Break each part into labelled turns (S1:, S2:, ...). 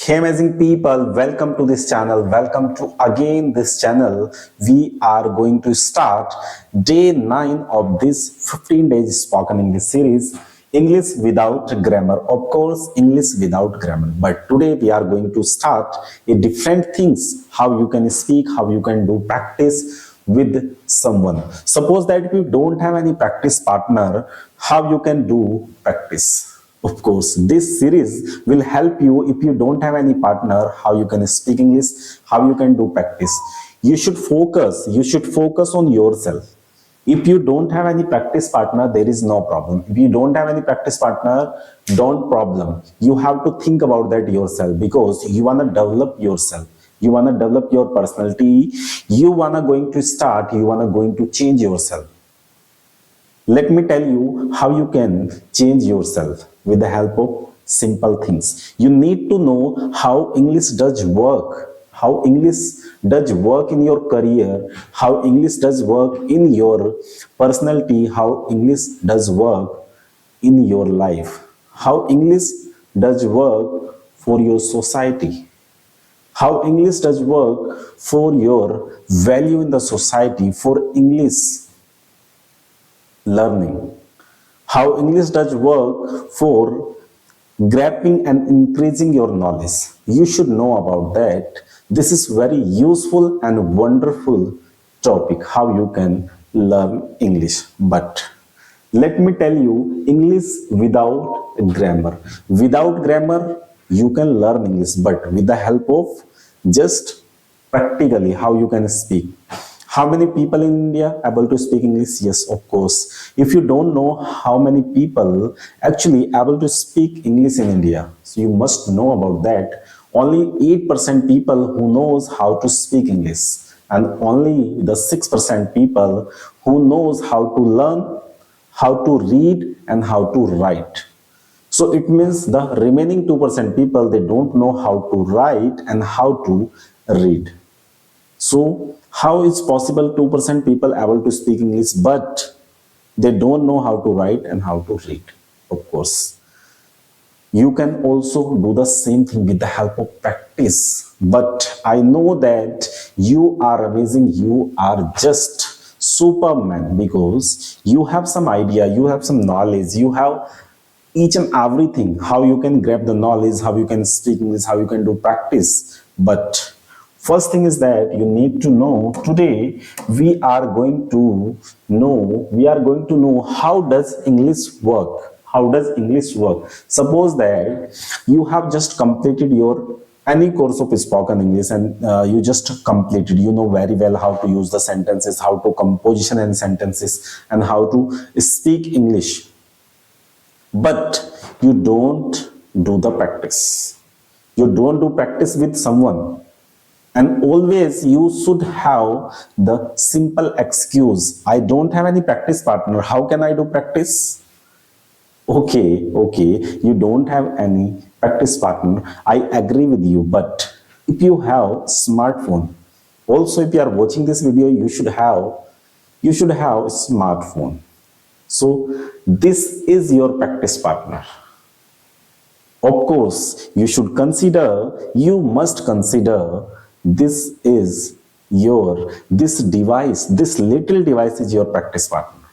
S1: Hey amazing people, welcome to this channel. Welcome to again this channel. We are going to start day 9 of this 15 days spoken English series, English without grammar. Of course, English without grammar. But today we are going to start a different things, how you can speak, how you can do practice with someone. Suppose that if you don't have any practice partner, how you can do practice. Of course, this series will help you if you don't have any partner, how you can speak English, how you can do practice. You should focus on yourself. If you don't have any practice partner, there is no problem. If you don't have any practice partner, don't problem. You have to think about that yourself because you want to develop yourself. You want to develop your personality. You want to going to change yourself. Let me tell you how you can change yourself with the help of simple things. You need to know how English does work, how English does work in your career, how English does work in your personality, how English does work in your life, how English does work for your society, how English does work for your value in the society, for English learning, how English does work for grasping and increasing your knowledge. You should know about that. This is very useful and wonderful topic, how you can learn English. But let me tell you, English without grammar. Without grammar, you can learn English, but with the help of just practically how you can speak. How many people in India able to speak English? Yes, of course. If you don't know how many people actually able to speak English in India, so you must know about that. Only 8% people who knows how to speak English, and only the 6% people who knows how to learn, how to read and how to write. So it means the remaining 2% people, they don't know how to write and how to read. So how is possible 2% people able to speak English but they don't know how to write and how to read? Of course, you can also do the same thing with the help of practice. But I know that you are amazing, you are just Superman because you have some idea, you have some knowledge, you have each and everything, how you can grab the knowledge, how you can speak English, how you can do practice. But first thing is that you need to know, today we are going to know how does English work. How does English work? Suppose that you have just completed your any course of spoken English and you just completed, you know very well how to use the sentences, how to composition and sentences and how to speak English. But you don't do the practice. You don't do practice with someone. And always you should have the simple excuse, I don't have any practice partner, how can I do practice? Okay, you don't have any practice partner, I agree with you, but if you have smartphone, also if you are watching this video, you should have a smartphone. So this is your practice partner. Of course, you must consider this little device is your practice partner.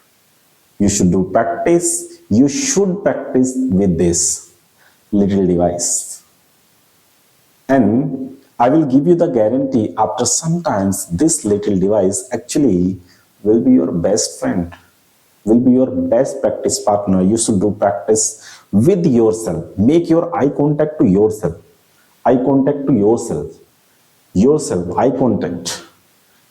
S1: You should do practice, you should practice with this little device. And I will give you the guarantee, after sometimes this little device actually will be your best friend, will be your best practice partner. You should do practice with yourself. Make your eye contact to yourself. Eye contact to yourself. Eye contact.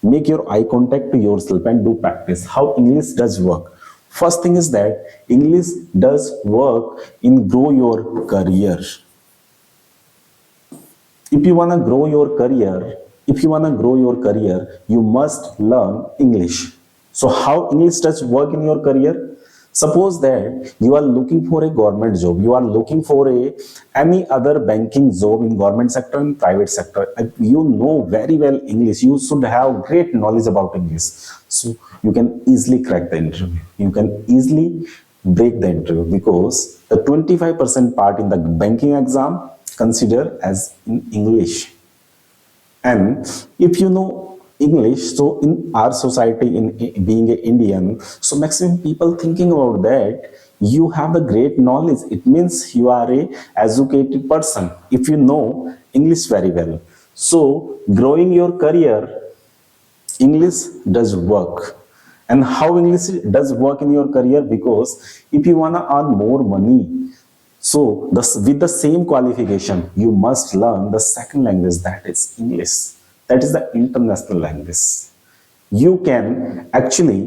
S1: Make your eye contact to yourself and do practice. How English does work. First thing is that English does work in grow your career. If you want to grow your career, you must learn English. So how English does work in your career? Suppose that you are looking for a government job, you are looking for any other banking job in government sector and private sector. You know very well English, you should have great knowledge about English. So you can easily crack the interview. You can easily break the interview because the 25% part in the banking exam considered as in English. And if you know English, so in our society, in being an Indian, so maximum people thinking about that, you have the great knowledge. It means you are a educated person if you know English very well. So growing your career, English does work. And how English does work in your career? Because if you wanna earn more money, so with the same qualification, you must learn the second language, that is English. That is the international language. You can actually,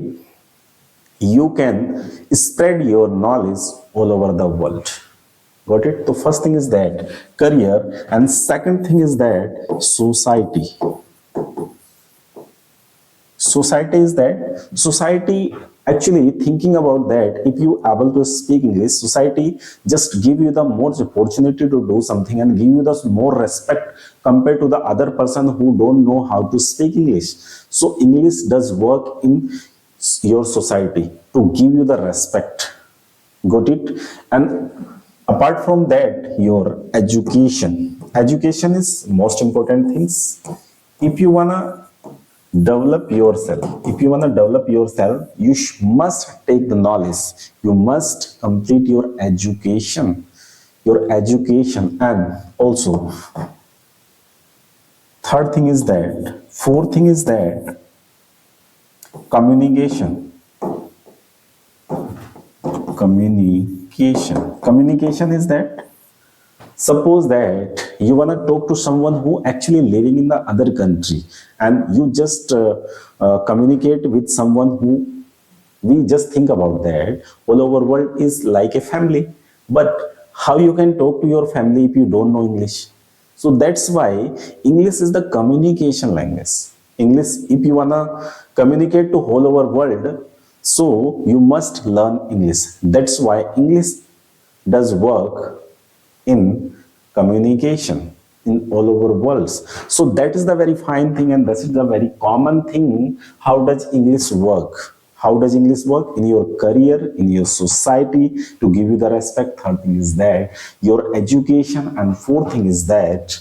S1: you can spread your knowledge all over the world. Got it? The first thing is that career, and second thing is that society. Society is that society actually thinking about that, if you able to speak English, society just give you the more opportunity to do something and give you the more respect compared to the other person who don't know how to speak English. So English does work in your society to give you the respect. Got it? And apart from that, your education is most important things. If you wanna develop yourself, you must take the knowledge, you must complete your education, and also fourth thing is that communication. Communication is that, suppose that you want to talk to someone who actually living in the other country, and you just communicate with someone who, we just think about that all over world is like a family, but how you can talk to your family if you don't know English? So that's why English is the communication language. English, if you want to communicate to whole over world, so you must learn English. That's why English does work in communication in all over worlds. So that is the very fine thing, and this is the very common thing. How does English work? How does English work in your career, in your society, to give you the respect? Third thing is that your education, and fourth thing is that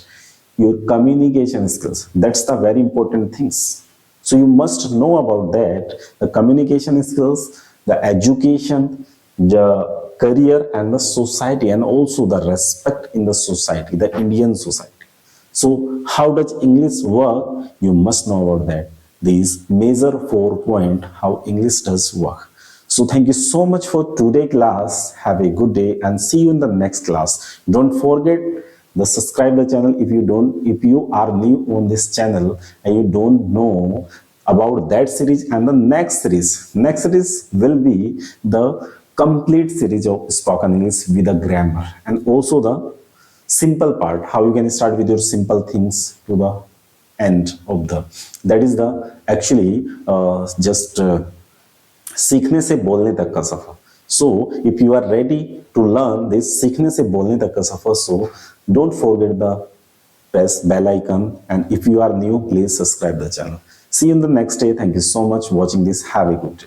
S1: your communication skills. That's the very important things. So you must know about that, the communication skills, the education, the career, and the society, and also the respect in the society, the Indian society. So how does English work? You must know about that. These major 4 points how English does work. So thank you so much for today class. Have a good day and see you in the next class. Don't forget the subscribe the channel if you are new on this channel and you don't know about that series and the next series. Next series will be the complete series of spoken English with the grammar and also the simple part, how you can start with your simple things to the end of the, that is the actually सीखने से बोलने तक का सफर. So if you are ready to learn this सीखने से बोलने तक का सफर, so don't forget the press bell icon, and if you are new, please subscribe the channel. See you in the next day. Thank you so much for watching this. Have a good day.